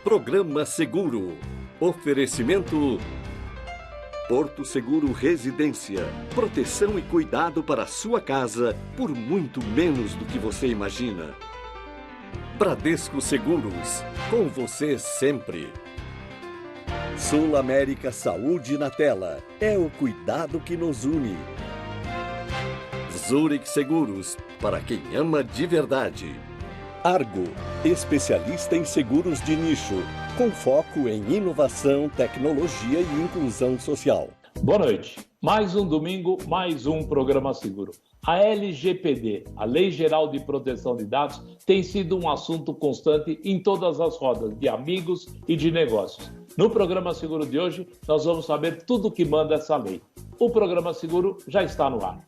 Programa Seguro. Oferecimento Porto Seguro Residência. Proteção e cuidado para a sua casa por muito menos do que você imagina. Bradesco Seguros. Com você sempre. Sul América Saúde na Tela. É o cuidado que nos une. Zurich Seguros. Para quem ama de verdade. Argo. Especialista em seguros de nicho. Com foco em inovação, tecnologia e inclusão social. Boa noite. Mais um domingo, mais um programa seguro. A LGPD, a Lei Geral de Proteção de Dados, tem sido um assunto constante em todas as rodas de amigos e de negócios. No programa seguro de hoje, nós vamos saber tudo o que manda essa lei. O programa seguro já está no ar.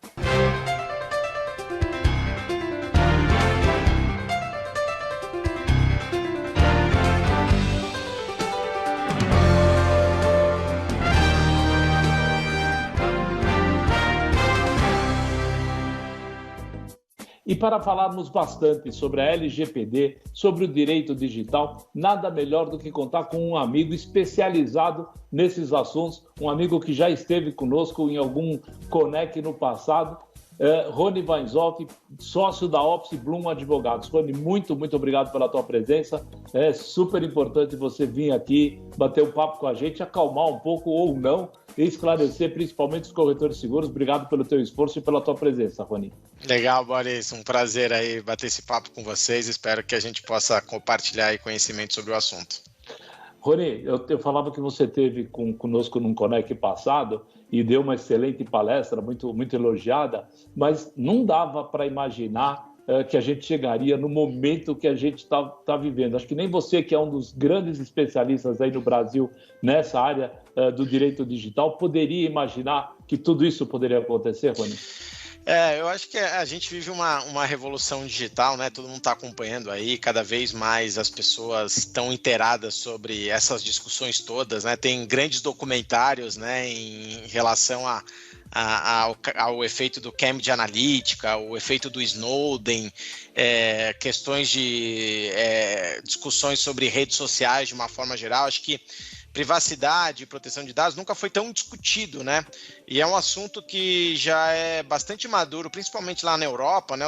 E para falarmos bastante sobre a LGPD, sobre o direito digital, nada melhor do que contar com um amigo especializado nesses assuntos, um amigo que já esteve conosco em algum Conec no passado, Rony Weinzolf, sócio da Opsi Blum Advogados. Rony, muito obrigado pela tua presença. É super importante você vir aqui, bater um papo com a gente, acalmar um pouco ou não, e esclarecer principalmente os corretores de seguros. Obrigado pelo teu esforço e pela tua presença, Rony. Legal, Boris. Um prazer aí bater esse papo com vocês. Espero que a gente possa compartilhar aí conhecimento sobre o assunto. Rony, eu falava que você esteve conosco num Conec passado e deu uma excelente palestra, muito elogiada, mas não dava para imaginar que a gente chegaria no momento que a gente está vivendo. Acho que nem você, que é um dos grandes especialistas aí no Brasil nessa área do direito digital, poderia imaginar que tudo isso poderia acontecer, Rony? Eu acho que a gente vive uma revolução digital, né? Todo mundo está acompanhando aí, cada vez mais as pessoas estão inteiradas sobre essas discussões todas, né? Tem grandes documentários, né, em relação ao efeito do Cambridge Analytica, o efeito do Snowden, questões de discussões sobre redes sociais de uma forma geral. Acho que privacidade e proteção de dados nunca foi tão discutido, né? E é um assunto que já é bastante maduro, principalmente lá na Europa, né?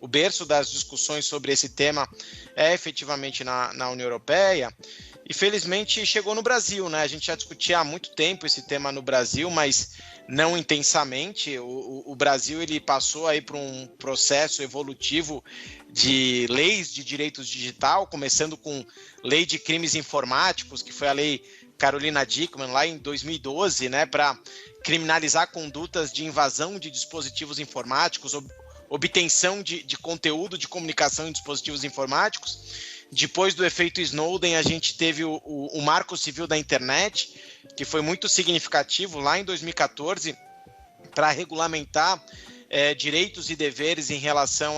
O berço das discussões sobre esse tema é efetivamente na União Europeia. E felizmente chegou no Brasil, né? A gente já discutia há muito tempo esse tema no Brasil, mas não intensamente. O Brasil ele passou aí por um processo evolutivo de leis de direitos digital, começando com lei de crimes informáticos, que foi a lei Carolina Dickmann, lá em 2012, né, para criminalizar condutas de invasão de dispositivos informáticos, obtenção de conteúdo de comunicação em dispositivos informáticos. Depois do efeito Snowden, a gente teve o Marco Civil da Internet, que foi muito significativo lá em 2014 para regulamentar direitos e deveres em relação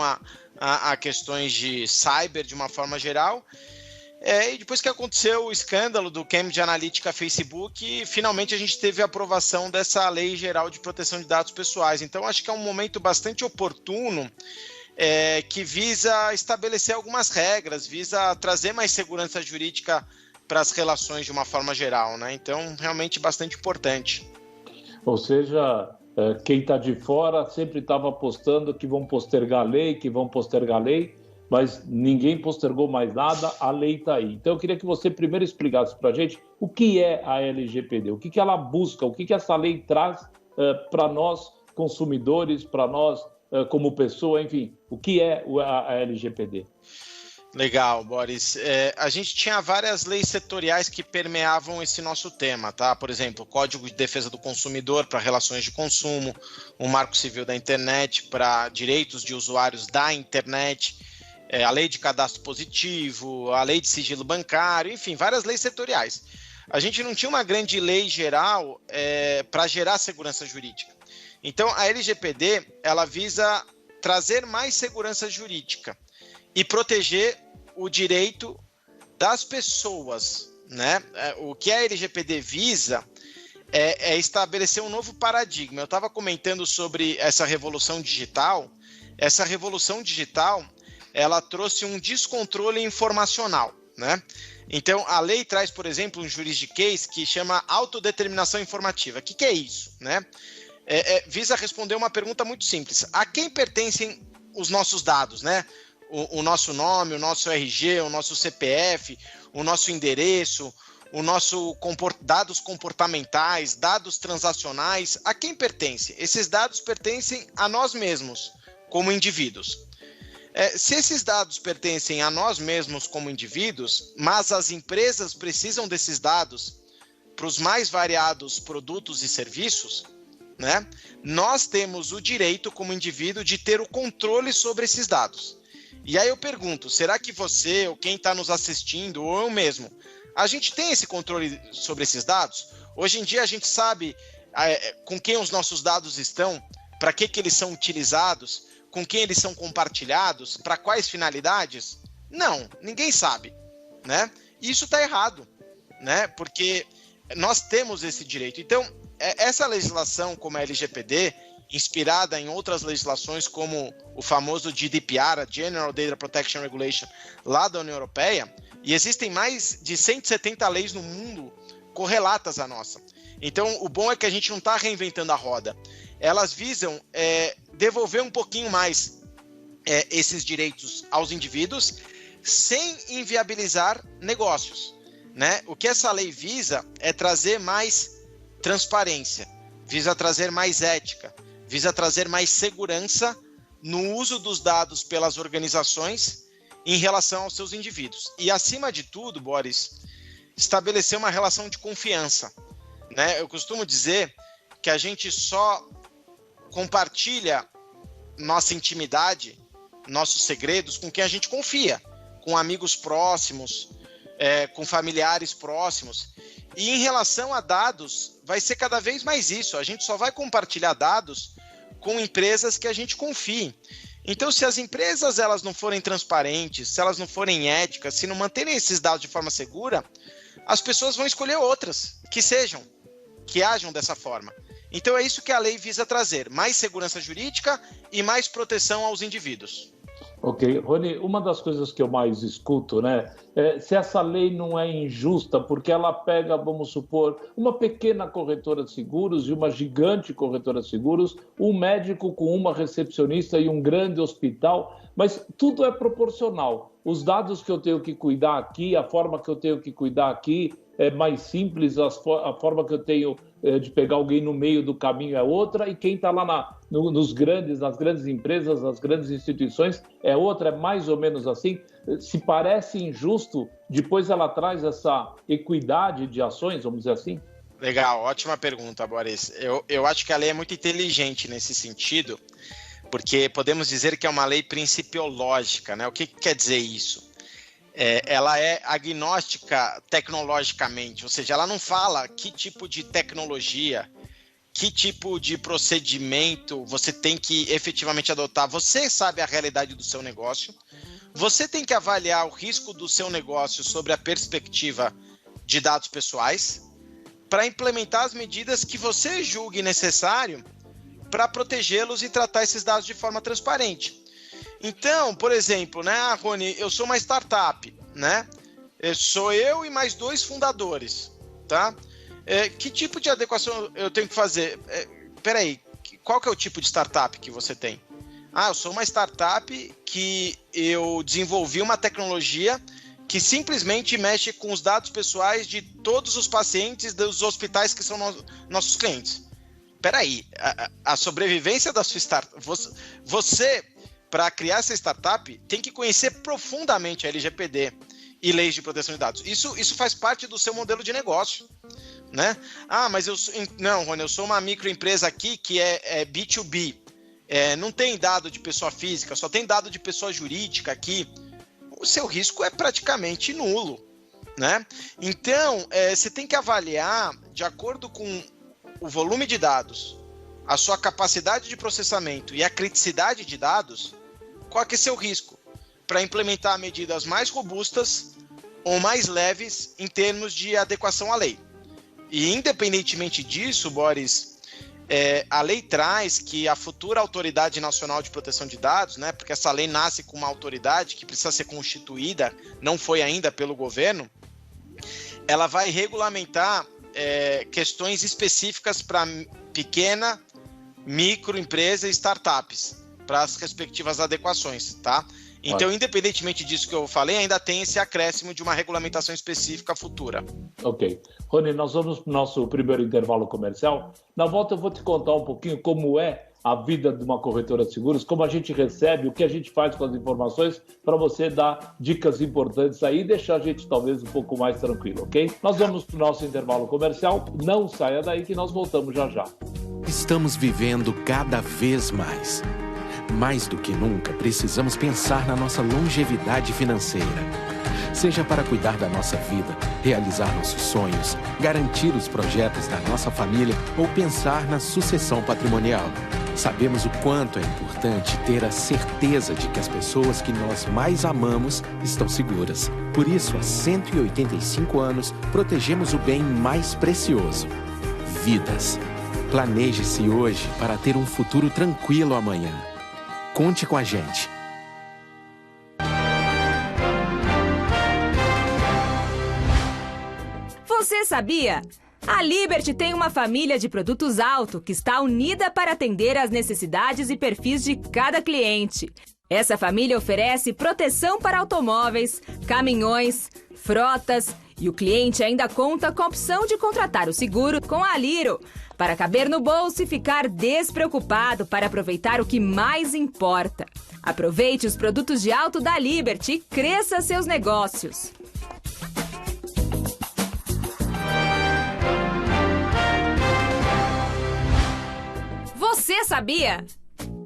a questões de cyber de uma forma geral. E depois que aconteceu o escândalo do Cambridge Analytica Facebook, finalmente a gente teve a aprovação dessa Lei Geral de Proteção de Dados Pessoais. Então, acho que é um momento bastante oportuno que visa estabelecer algumas regras, visa trazer mais segurança jurídica para as relações de uma forma geral, né? Então, realmente bastante importante. Ou seja, quem está de fora sempre estava apostando que vão postergar a lei, mas ninguém postergou mais nada, a lei está aí. Então, eu queria que você primeiro explicasse para a gente o que é a LGPD, o que ela busca, o que essa lei traz para nós consumidores, para nós como pessoa, enfim, o que é a LGPD? Legal, Boris. A gente tinha várias leis setoriais que permeavam esse nosso tema, tá? Por exemplo, o Código de Defesa do Consumidor para relações de consumo, o Marco Civil da Internet para direitos de usuários da internet, a Lei de Cadastro Positivo, a Lei de Sigilo Bancário, enfim, várias leis setoriais. A gente não tinha uma grande lei geral para gerar segurança jurídica. Então, a LGPD, ela visa trazer mais segurança jurídica e proteger o direito das pessoas, né? O que a LGPD visa é estabelecer um novo paradigma. Eu estava comentando sobre essa revolução digital. Essa revolução digital, ela trouxe um descontrole informacional, né? Então, a lei traz, por exemplo, um juridiquês que chama autodeterminação informativa. O que é isso, né? Visa responder uma pergunta muito simples. A quem pertencem os nossos dados, né? O nosso nome, o nosso RG, o nosso CPF, o nosso endereço, o nosso dados comportamentais, dados transacionais, a quem pertence? Esses dados pertencem a nós mesmos, como indivíduos. Se esses dados pertencem a nós mesmos como indivíduos, mas as empresas precisam desses dados para os mais variados produtos e serviços, né? Nós temos o direito como indivíduo de ter o controle sobre esses dados. E aí eu pergunto, será que você, ou quem está nos assistindo, ou eu mesmo, a gente tem esse controle sobre esses dados? Hoje em dia a gente sabe com quem os nossos dados estão, para que eles são utilizados, com quem eles são compartilhados, para quais finalidades? Não, ninguém sabe, né? Isso está errado, né? Porque nós temos esse direito. Então, essa legislação como a LGPD, inspirada em outras legislações como o famoso GDPR, a General Data Protection Regulation, lá da União Europeia, e existem mais de 170 leis no mundo correlatas à nossa. Então, o bom é que a gente não está reinventando a roda. Elas visam devolver um pouquinho mais esses direitos aos indivíduos sem inviabilizar negócios, né? O que essa lei visa é trazer mais transparência, visa trazer mais ética, visa trazer mais segurança no uso dos dados pelas organizações em relação aos seus indivíduos. E, acima de tudo, Boris, estabelecer uma relação de confiança, né? Eu costumo dizer que a gente só compartilha nossa intimidade, nossos segredos com quem a gente confia, com amigos próximos, com familiares próximos. E em relação a dados, vai ser cada vez mais isso. A gente só vai compartilhar dados com empresas que a gente confie. Então, se as empresas elas não forem transparentes, se elas não forem éticas, se não manterem esses dados de forma segura, as pessoas vão escolher outras que ajam dessa forma. Então é isso que a lei visa trazer, mais segurança jurídica e mais proteção aos indivíduos. Ok, Rony, uma das coisas que eu mais escuto, né, se essa lei não é injusta, porque ela pega, vamos supor, uma pequena corretora de seguros e uma gigante corretora de seguros, um médico com uma recepcionista e um grande hospital, mas tudo é proporcional. Os dados que eu tenho que cuidar aqui, a forma que eu tenho que cuidar aqui é mais simples, a forma que eu tenho de pegar alguém no meio do caminho é outra, e quem está lá nas grandes empresas, nas grandes instituições, é outra, é mais ou menos assim. Se parece injusto, depois ela traz essa equidade de ações, vamos dizer assim? Legal, ótima pergunta, Boris. Eu acho que a lei é muito inteligente nesse sentido, porque podemos dizer que é uma lei principiológica, né? O que quer dizer isso? Ela é agnóstica tecnologicamente, ou seja, ela não fala que tipo de tecnologia, que tipo de procedimento você tem que efetivamente adotar. Você sabe a realidade do seu negócio, você tem que avaliar o risco do seu negócio sobre a perspectiva de dados pessoais para implementar as medidas que você julgue necessário para protegê-los e tratar esses dados de forma transparente. Então, por exemplo, né, Rony, eu sou uma startup, né? Sou eu e mais 2 fundadores, tá? Que tipo de adequação eu tenho que fazer? Peraí, qual que é o tipo de startup que você tem? Eu sou uma startup que eu desenvolvi uma tecnologia que simplesmente mexe com os dados pessoais de todos os pacientes dos hospitais que são nossos clientes. Peraí, a sobrevivência da sua startup... Você, para criar essa startup, tem que conhecer profundamente a LGPD e leis de proteção de dados. Isso faz parte do seu modelo de negócio, né? Mas não, Rony, eu sou uma microempresa aqui que é B2B. Não tem dado de pessoa física, só tem dado de pessoa jurídica aqui. O seu risco é praticamente nulo, né? Então, você tem que avaliar, de acordo com o volume de dados, a sua capacidade de processamento e a criticidade de dados, qual que é seu risco, para implementar medidas mais robustas ou mais leves em termos de adequação à lei. E, independentemente disso, Boris, a lei traz que a futura Autoridade Nacional de Proteção de Dados, né, porque essa lei nasce com uma autoridade que precisa ser constituída, não foi ainda pelo governo, ela vai regulamentar questões específicas para pequena, microempresa e startups, para as respectivas adequações, tá? Então, independentemente disso que eu falei, ainda tem esse acréscimo de uma regulamentação específica futura. Ok. Rony, nós vamos para o nosso primeiro intervalo comercial. Na volta eu vou te contar um pouquinho como é a vida de uma corretora de seguros, como a gente recebe, o que a gente faz com as informações, para você dar dicas importantes aí e deixar a gente talvez um pouco mais tranquilo, ok? Nós vamos para o nosso intervalo comercial. Não saia daí que nós voltamos já já. Estamos vivendo cada vez mais. Mais do que nunca, precisamos pensar na nossa longevidade financeira. Seja para cuidar da nossa vida, realizar nossos sonhos, garantir os projetos da nossa família ou pensar na sucessão patrimonial. Sabemos o quanto é importante ter a certeza de que as pessoas que nós mais amamos estão seguras. Por isso, há 185 anos, protegemos o bem mais precioso: vidas. Planeje-se hoje para ter um futuro tranquilo amanhã. Conte com a gente. Você sabia? A Liberty tem uma família de produtos alto que está unida para atender às necessidades e perfis de cada cliente. Essa família oferece proteção para automóveis, caminhões, frotas e o cliente ainda conta com a opção de contratar o seguro com a Aliro para caber no bolso e ficar despreocupado para aproveitar o que mais importa. Aproveite os produtos de alto da Liberty e cresça seus negócios. Você sabia?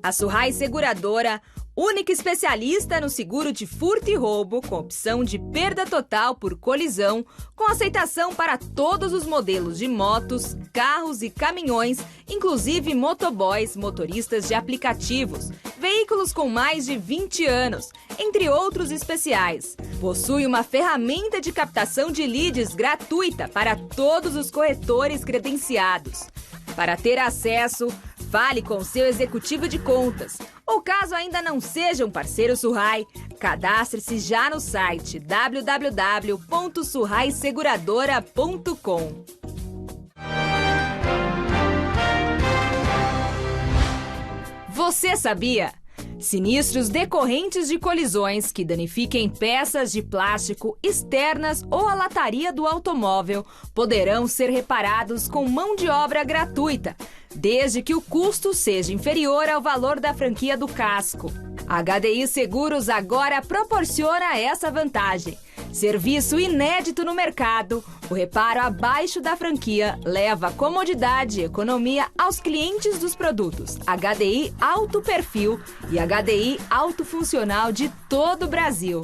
A Surrai Seguradora, única especialista no seguro de furto e roubo, com opção de perda total por colisão, com aceitação para todos os modelos de motos, carros e caminhões, inclusive motoboys, motoristas de aplicativos, veículos com mais de 20 anos, entre outros especiais. Possui uma ferramenta de captação de leads gratuita para todos os corretores credenciados. Para ter acesso, fale com seu executivo de contas. Ou caso ainda não seja um parceiro Surrai, cadastre-se já no site www.surraiseguradora.com. Você sabia? Sinistros decorrentes de colisões que danifiquem peças de plástico externas ou a lataria do automóvel poderão ser reparados com mão de obra gratuita, desde que o custo seja inferior ao valor da franquia do casco. A HDI Seguros agora proporciona essa vantagem. Serviço inédito no mercado, o reparo abaixo da franquia leva comodidade e economia aos clientes dos produtos HDI Alto Perfil e HDI Alto Funcional de todo o Brasil.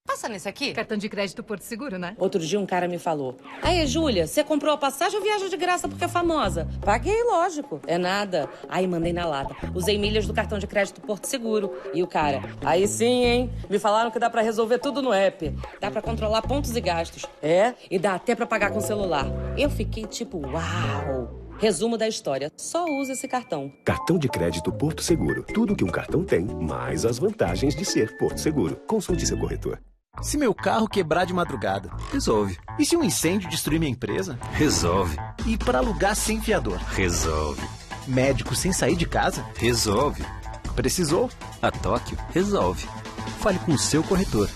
Passa nesse aqui. Cartão de crédito Porto Seguro, né? Outro dia um cara me falou: aí, Júlia, você comprou a passagem ou viaja de graça porque é famosa? Paguei, lógico. É nada. Aí mandei na lata. Usei milhas do cartão de crédito Porto Seguro. E o cara: aí sim, hein? Me falaram que dá pra resolver tudo no app. Dá pra controlar pontos e gastos. É? E dá até pra pagar com celular. Eu fiquei tipo, uau! Resumo da história: só usa esse cartão. Cartão de crédito Porto Seguro. Tudo que um cartão tem, mais as vantagens de ser Porto Seguro. Consulte seu corretor. Se meu carro quebrar de madrugada, resolve. E se um incêndio destruir minha empresa? Resolve. E para alugar sem fiador? Resolve. Médico sem sair de casa? Resolve. Precisou? A Tóquio resolve. Fale com o seu corretor.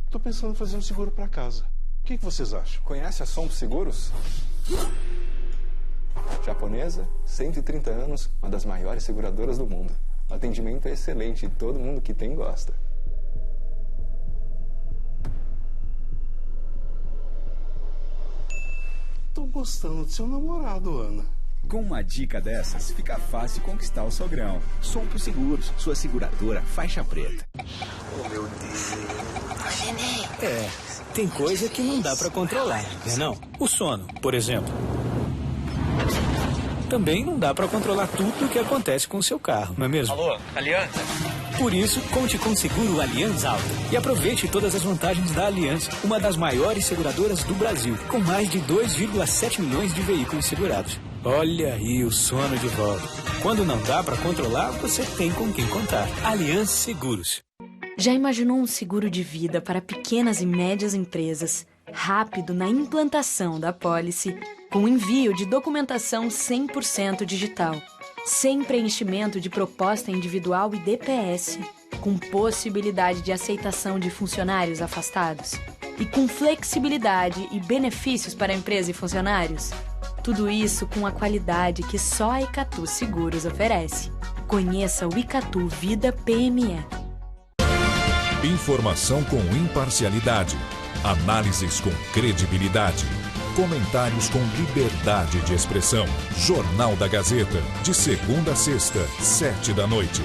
Tô pensando em fazer um seguro para casa. O que vocês acham? Conhece a Som Seguros? Japonesa, 130 anos, uma das maiores seguradoras do mundo. O atendimento é excelente e todo mundo que tem gosta. Tô gostando do seu namorado, Ana. Com uma dica dessas, fica fácil conquistar o sogrão. Sompo Seguros, sua seguradora faixa preta. Oh, meu Deus. Tem coisa que não dá pra controlar, né não? O sono, por exemplo. também não dá para controlar tudo o que acontece com o seu carro, não é mesmo? Alô, Aliança? Por isso, conte com o seguro Allianz Auto e aproveite todas as vantagens da Allianz, uma das maiores seguradoras do Brasil, com mais de 2,7 milhões de veículos segurados. Olha aí o sono de volta. Quando não dá para controlar, você tem com quem contar. Allianz Seguros. Já imaginou um seguro de vida para pequenas e médias empresas, rápido na implantação da apólice, com envio de documentação 100% digital, sem preenchimento de proposta individual e DPS, com possibilidade de aceitação de funcionários afastados e com flexibilidade e benefícios para a empresa e funcionários? Tudo isso com a qualidade que só a Icatu Seguros oferece. Conheça o Icatu Vida PME. Informação com imparcialidade. Análises com credibilidade. Comentários com liberdade de expressão. Jornal da Gazeta, de segunda a sexta, 19h.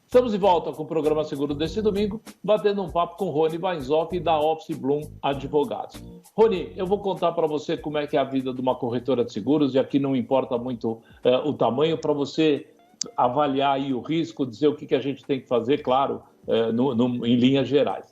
Estamos de volta com o programa Seguro desse domingo, batendo um papo com Rony Weinzorf da Office Bloom Advogados. Rony, eu vou contar para você como é que é a vida de uma corretora de seguros, e aqui não importa muito o tamanho, para você avaliar aí o risco, dizer o que a gente tem que fazer, claro, em linhas gerais.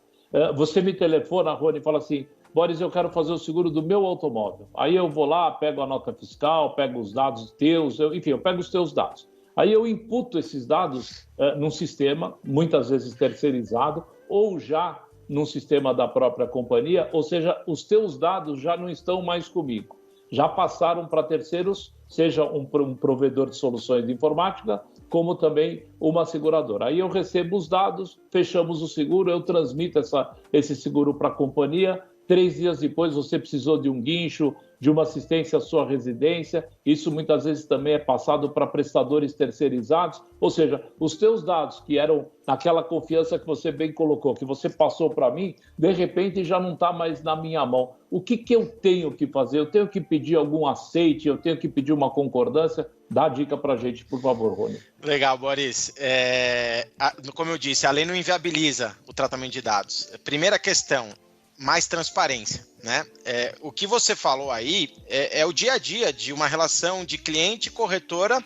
Você me telefona, Rony, e fala assim: Boris, eu quero fazer o seguro do meu automóvel. Aí eu vou lá, pego a nota fiscal, pego os dados teus, enfim, eu pego os teus dados. Aí eu imputo esses dados num sistema, muitas vezes terceirizado, ou já num sistema da própria companhia, ou seja, os teus dados já não estão mais comigo. Já passaram para terceiros, seja um provedor de soluções de informática, como também uma seguradora. Aí eu recebo os dados, fechamos o seguro, eu transmito esse seguro para a companhia. 3 dias depois você precisou de um guincho, de uma assistência à sua residência. Isso muitas vezes também é passado para prestadores terceirizados. Ou seja, os teus dados, que eram naquela confiança que você bem colocou, que você passou para mim, de repente já não está mais na minha mão. O que eu tenho que fazer? Eu tenho que pedir algum aceite? Eu tenho que pedir uma concordância? Dá a dica para a gente, por favor, Rony. Legal, Boris. Como eu disse, a lei não inviabiliza o tratamento de dados. Primeira questão: mais transparência, né? O que você falou aí é o dia a dia de uma relação de cliente, corretora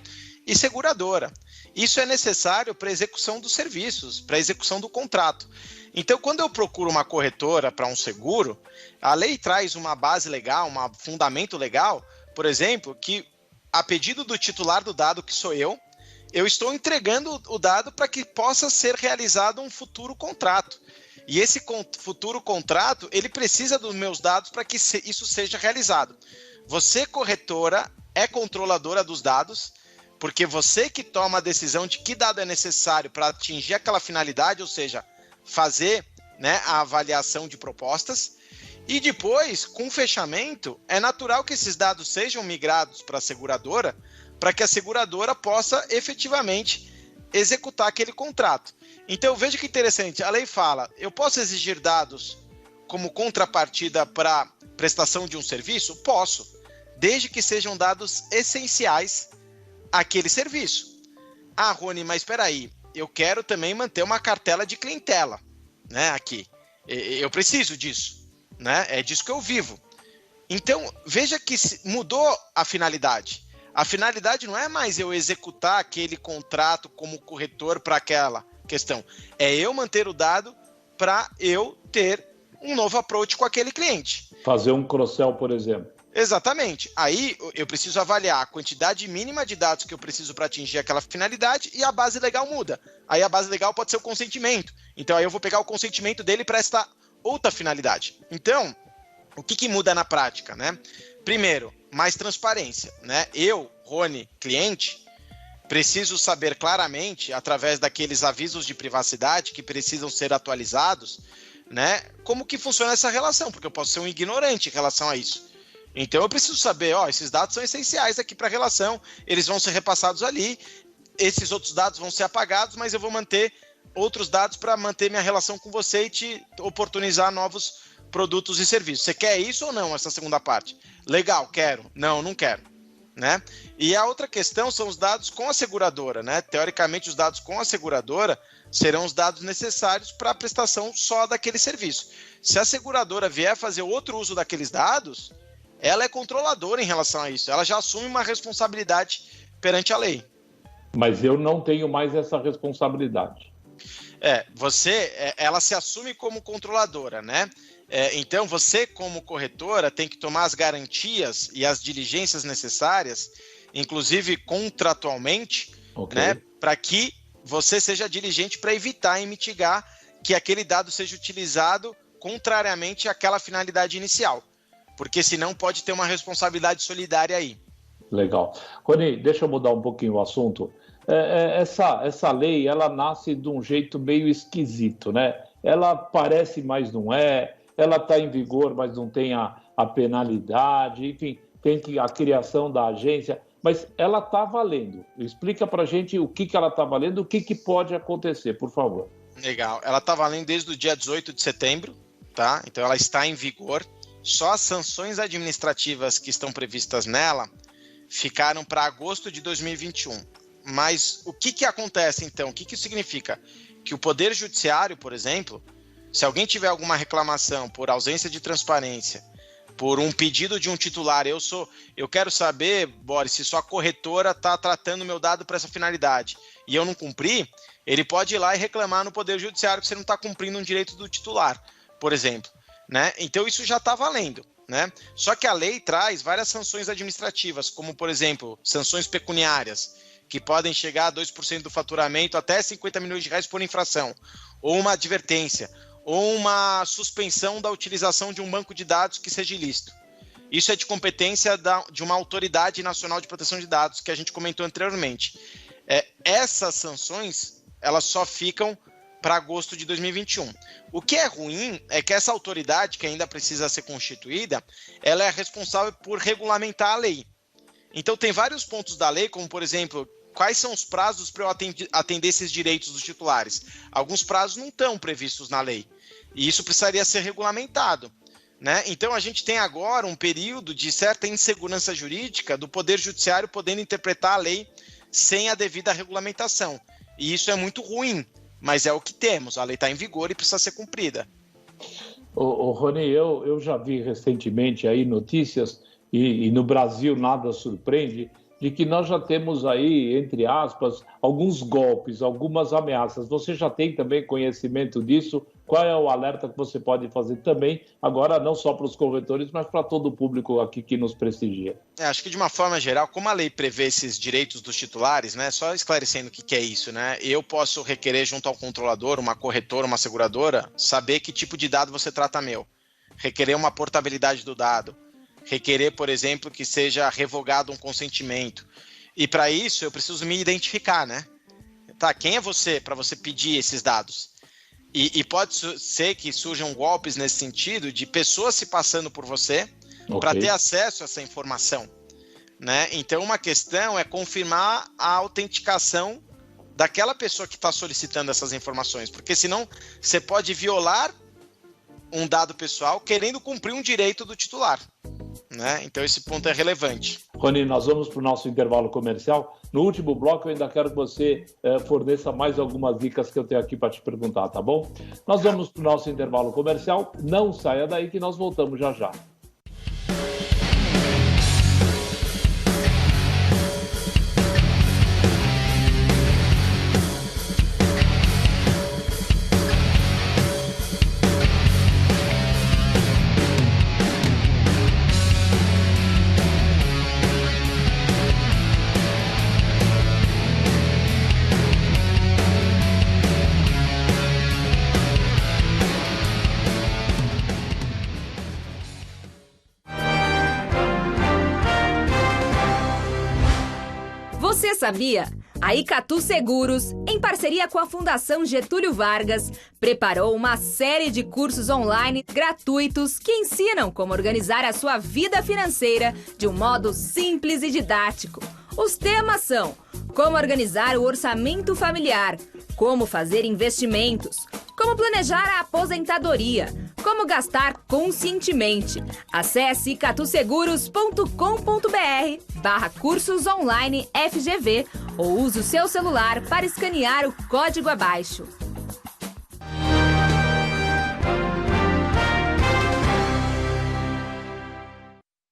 e seguradora. Isso é necessário para a execução dos serviços, para a execução do contrato. Então, quando eu procuro uma corretora para um seguro, a lei traz uma base legal, um fundamento legal, por exemplo, que a pedido do titular do dado, que sou eu estou entregando o dado para que possa ser realizado um futuro contrato. E esse futuro contrato, ele precisa dos meus dados para que isso seja realizado. Você, corretora, é controladora dos dados, porque você que toma a decisão de que dado é necessário para atingir aquela finalidade, ou seja, fazer, né, a avaliação de propostas. E depois, com o fechamento, é natural que esses dados sejam migrados para a seguradora, para que a seguradora possa efetivamente executar aquele contrato. Então, veja que interessante, a lei fala: eu posso exigir dados como contrapartida para prestação de um serviço? Posso, desde que sejam dados essenciais àquele serviço. Ah, Rony, mas espera aí, eu quero também manter uma cartela de clientela, né, aqui. Eu preciso disso, né? É disso que eu vivo. Então, veja que mudou a finalidade. A finalidade não é mais eu executar aquele contrato como corretor para aquela questão. É eu manter o dado para eu ter um novo approach com aquele cliente. Fazer um cross-sell, por exemplo. Exatamente. Aí eu preciso avaliar a quantidade mínima de dados que eu preciso para atingir aquela finalidade, e a base legal muda. Aí a base legal pode ser o consentimento. Então aí eu vou pegar o consentimento dele para esta outra finalidade. Então, o que muda na prática, né? Primeiro, mais transparência, né? Eu, Rony, cliente, preciso saber claramente, através daqueles avisos de privacidade que precisam ser atualizados, né, como que funciona essa relação, porque eu posso ser um ignorante em relação a isso. Então eu preciso saber, esses dados são essenciais aqui para a relação, eles vão ser repassados ali, esses outros dados vão ser apagados, mas eu vou manter outros dados para manter minha relação com você e te oportunizar novos produtos e serviços. Você quer isso ou não, essa segunda parte? Legal, quero. Não, não quero. né? E a outra questão são os dados com a seguradora, né? Teoricamente, os dados com a seguradora serão os dados necessários para a prestação só daquele serviço. Se a seguradora vier fazer outro uso daqueles dados, ela é controladora em relação a isso. Ela já assume uma responsabilidade perante a lei. Mas eu não tenho mais essa responsabilidade. Ela se assume como controladora, né? Então, você, como corretora, tem que tomar as garantias e as diligências necessárias, inclusive contratualmente, né, para que você seja diligente para evitar e mitigar que aquele dado seja utilizado contrariamente àquela finalidade inicial. Porque senão pode ter uma responsabilidade solidária aí. Legal. Rony, deixa eu mudar um pouquinho o assunto. Essa lei, ela nasce de um jeito meio esquisito, né? Ela parece, mas não é. Ela está em vigor, mas não tem a penalidade. Enfim, tem a criação da agência. Mas ela está valendo. Explica para a gente o que ela está valendo, o que pode acontecer, por favor. Legal. Ela está valendo desde o dia 18 de setembro, tá? Então ela está em vigor. Só as sanções administrativas que estão previstas nela ficaram para agosto de 2021. Mas o que acontece então? O que isso significa? Que o Poder Judiciário, por exemplo, se alguém tiver alguma reclamação por ausência de transparência, por um pedido de um titular, eu quero saber, Boris, se sua corretora está tratando meu dado para essa finalidade e eu não cumprir, ele pode ir lá e reclamar no Poder Judiciário que você não está cumprindo um direito do titular, por exemplo. Né? Então isso já está valendo. Né? Só que a lei traz várias sanções administrativas, como, por exemplo, sanções pecuniárias, que podem chegar a 2% do faturamento até 50 milhões de reais por infração, ou uma advertência, ou uma suspensão da utilização de um banco de dados que seja ilícito. Isso é de competência de uma autoridade nacional de proteção de dados, que a gente comentou anteriormente. Essas sanções, elas só ficam para agosto de 2021. O que é ruim é que essa autoridade, que ainda precisa ser constituída, ela é responsável por regulamentar a lei. Então tem vários pontos da lei, como por exemplo, quais são os prazos para eu atender esses direitos dos titulares? Alguns prazos não estão previstos na lei, e isso precisaria ser regulamentado. Né? Então a gente tem agora um período de certa insegurança jurídica do Poder Judiciário podendo interpretar a lei sem a devida regulamentação. E isso é muito ruim. Mas é o que temos, a lei está em vigor e precisa ser cumprida. Rony, eu já vi recentemente aí notícias, e no Brasil nada surpreende, de que nós já temos aí, entre aspas, alguns golpes, algumas ameaças. Você já tem também conhecimento disso? Qual é o alerta que você pode fazer também, agora não só para os corretores, mas para todo o público aqui que nos prestigia? Acho que de uma forma geral, como a lei prevê esses direitos dos titulares, né, só esclarecendo o que é isso, né, eu posso requerer junto ao controlador, uma corretora, uma seguradora, saber que tipo de dado você trata meu, requerer uma portabilidade do dado, requerer, por exemplo, que seja revogado um consentimento. E para isso eu preciso me identificar, né? Tá, quem é você para você pedir esses dados? E pode ser que surjam golpes nesse sentido de pessoas se passando por você para ter acesso a essa informação. Né? Então uma questão é confirmar a autenticação daquela pessoa que está solicitando essas informações, porque senão você pode violar um dado pessoal querendo cumprir um direito do titular. Né? Então esse ponto é relevante. Rony, nós vamos para o nosso intervalo comercial. No último bloco eu ainda quero que você forneça mais algumas dicas que eu tenho aqui para te perguntar, tá bom? Nós vamos para o nosso intervalo comercial. Não saia daí que nós voltamos já já. Você sabia? A Icatu Seguros, em parceria com a Fundação Getúlio Vargas, preparou uma série de cursos online gratuitos que ensinam como organizar a sua vida financeira de um modo simples e didático. Os temas são: como organizar o orçamento familiar, como fazer investimentos, como planejar a aposentadoria, como gastar conscientemente. Acesse catuseguros.com.br/cursos online FGV ou use o seu celular para escanear o código abaixo.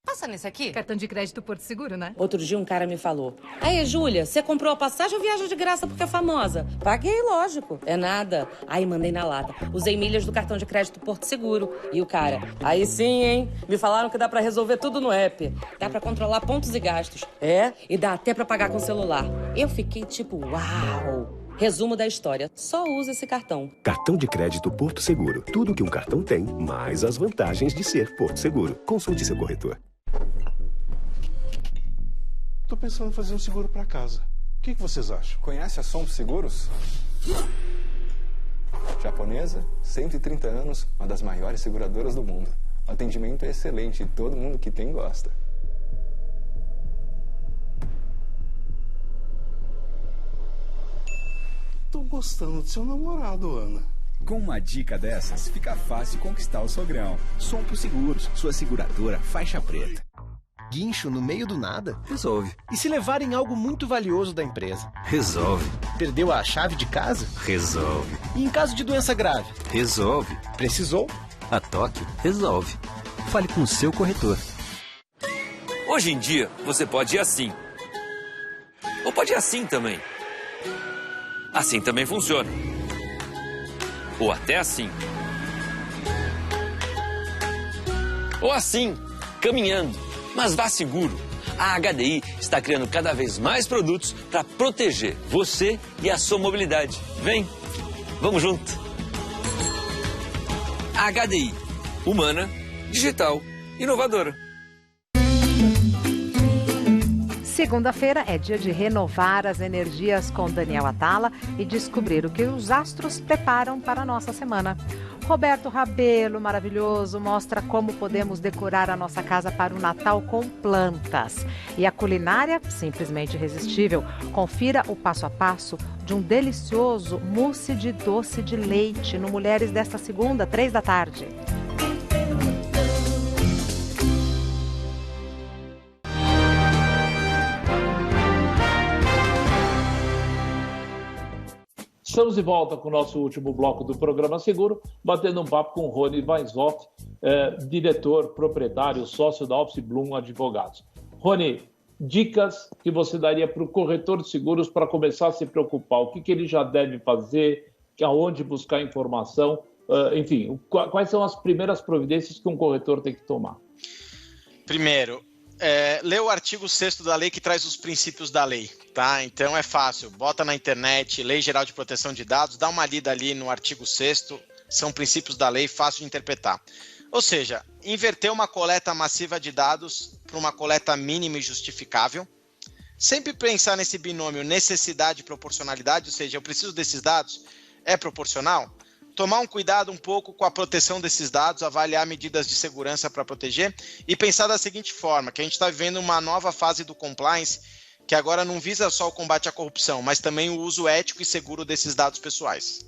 Passa nesse aqui. Cartão de crédito Porto Seguro, né? Outro dia um cara me falou: aí, Júlia, você comprou a passagem ou viaja de graça porque é famosa? Paguei, lógico. É nada. Aí mandei na lata. Usei milhas do cartão de crédito Porto Seguro. E o cara: aí sim, hein? Me falaram que dá pra resolver tudo no app. Dá pra controlar pontos e gastos. É? E dá até pra pagar com celular. Eu fiquei tipo, uau! Resumo da história. Só usa esse cartão. Cartão de crédito Porto Seguro. Tudo que um cartão tem, mais as vantagens de ser Porto Seguro. Consulte seu corretor. Tô pensando em fazer um seguro para casa. O que vocês acham? Conhece a Sompo Seguros? Japonesa, 130 anos, uma das maiores seguradoras do mundo. O atendimento é excelente e todo mundo que tem gosta. Tô gostando do seu namorado, Ana. Com uma dica dessas, fica fácil conquistar o sogrão. Sompo Seguros, sua seguradora faixa preta. Guincho no meio do nada? Resolve. E se levarem algo muito valioso da empresa? Resolve. Perdeu a chave de casa? Resolve. E em caso de doença grave? Resolve. Precisou? A Tóquio resolve. Fale com o seu corretor. Hoje em dia, você pode ir assim. Ou pode ir assim também. Assim também funciona. Ou até assim. Ou assim, caminhando. Mas vá seguro. A HDI está criando cada vez mais produtos para proteger você e a sua mobilidade. Vem, vamos junto. A HDI, humana, digital, inovadora. Segunda-feira é dia de renovar as energias com Daniel Atala e descobrir o que os astros preparam para a nossa semana. Roberto Rabelo, maravilhoso, mostra como podemos decorar a nossa casa para o Natal com plantas. E a culinária, simplesmente irresistível. Confira o passo a passo de um delicioso mousse de doce de leite no Mulheres desta segunda, 15h. Estamos de volta com o nosso último bloco do Programa Seguro, batendo um papo com o Rony Weishoff, diretor, proprietário, sócio da Office Bloom Advogados. Rony, dicas que você daria para o corretor de seguros para começar a se preocupar? O que ele já deve fazer? Aonde buscar informação? Enfim, quais são as primeiras providências que um corretor tem que tomar? Primeiro, lê o artigo 6º da lei que traz os princípios da lei, tá? Então é fácil, bota na internet, Lei Geral de Proteção de Dados, dá uma lida ali no artigo 6º, são princípios da lei, fácil de interpretar. Ou seja, inverter uma coleta massiva de dados para uma coleta mínima e justificável, sempre pensar nesse binômio necessidade e proporcionalidade, ou seja, eu preciso desses dados, é proporcional? Tomar um cuidado um pouco com a proteção desses dados, avaliar medidas de segurança para proteger e pensar da seguinte forma, que a gente está vivendo uma nova fase do compliance que agora não visa só o combate à corrupção, mas também o uso ético e seguro desses dados pessoais.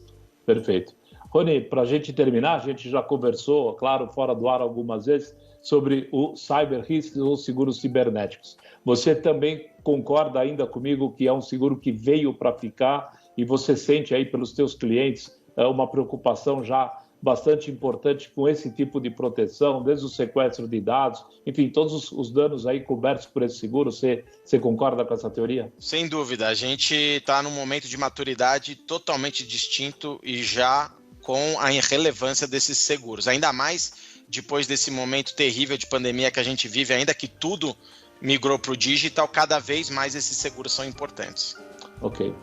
Perfeito. Rony, para a gente terminar, a gente já conversou, claro, fora do ar algumas vezes, sobre o cyber risk ou seguros cibernéticos. Você também concorda ainda comigo que é um seguro que veio para ficar e você sente aí pelos teus clientes uma preocupação já bastante importante com esse tipo de proteção, desde o sequestro de dados, enfim, todos os danos aí cobertos por esse seguro, você concorda com essa teoria? Sem dúvida, a gente está num momento de maturidade totalmente distinto e já com a relevância desses seguros, ainda mais depois desse momento terrível de pandemia que a gente vive, ainda que tudo migrou para o digital, cada vez mais esses seguros são importantes. Ok.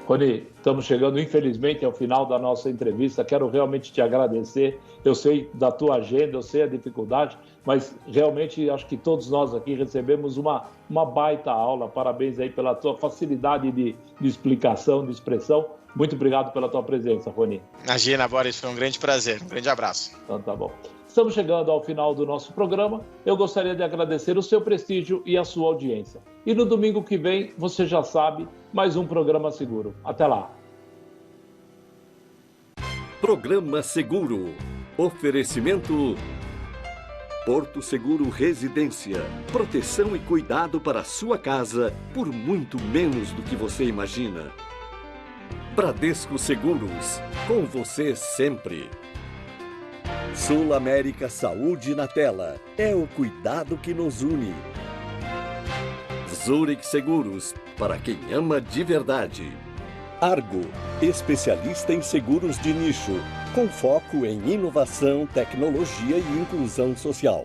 Rony, estamos chegando, infelizmente, ao final da nossa entrevista. Quero realmente te agradecer. Eu sei da tua agenda, eu sei a dificuldade, mas realmente acho que todos nós aqui recebemos uma baita aula. Parabéns aí pela tua facilidade de explicação, de expressão. Muito obrigado pela tua presença, Rony. Imagina, Boris, foi um grande prazer. Um grande abraço. Então tá bom. Estamos chegando ao final do nosso programa. Eu gostaria de agradecer o seu prestígio e a sua audiência. E no domingo que vem, você já sabe, mais um Programa Seguro. Até lá. Programa Seguro. Oferecimento Porto Seguro Residência. Proteção e cuidado para a sua casa por muito menos do que você imagina. Bradesco Seguros. Com você sempre. Sul América Saúde na Tela. É o cuidado que nos une. Zurich Seguros. Para quem ama de verdade. Argo. Especialista em seguros de nicho. Com foco em inovação, tecnologia e inclusão social.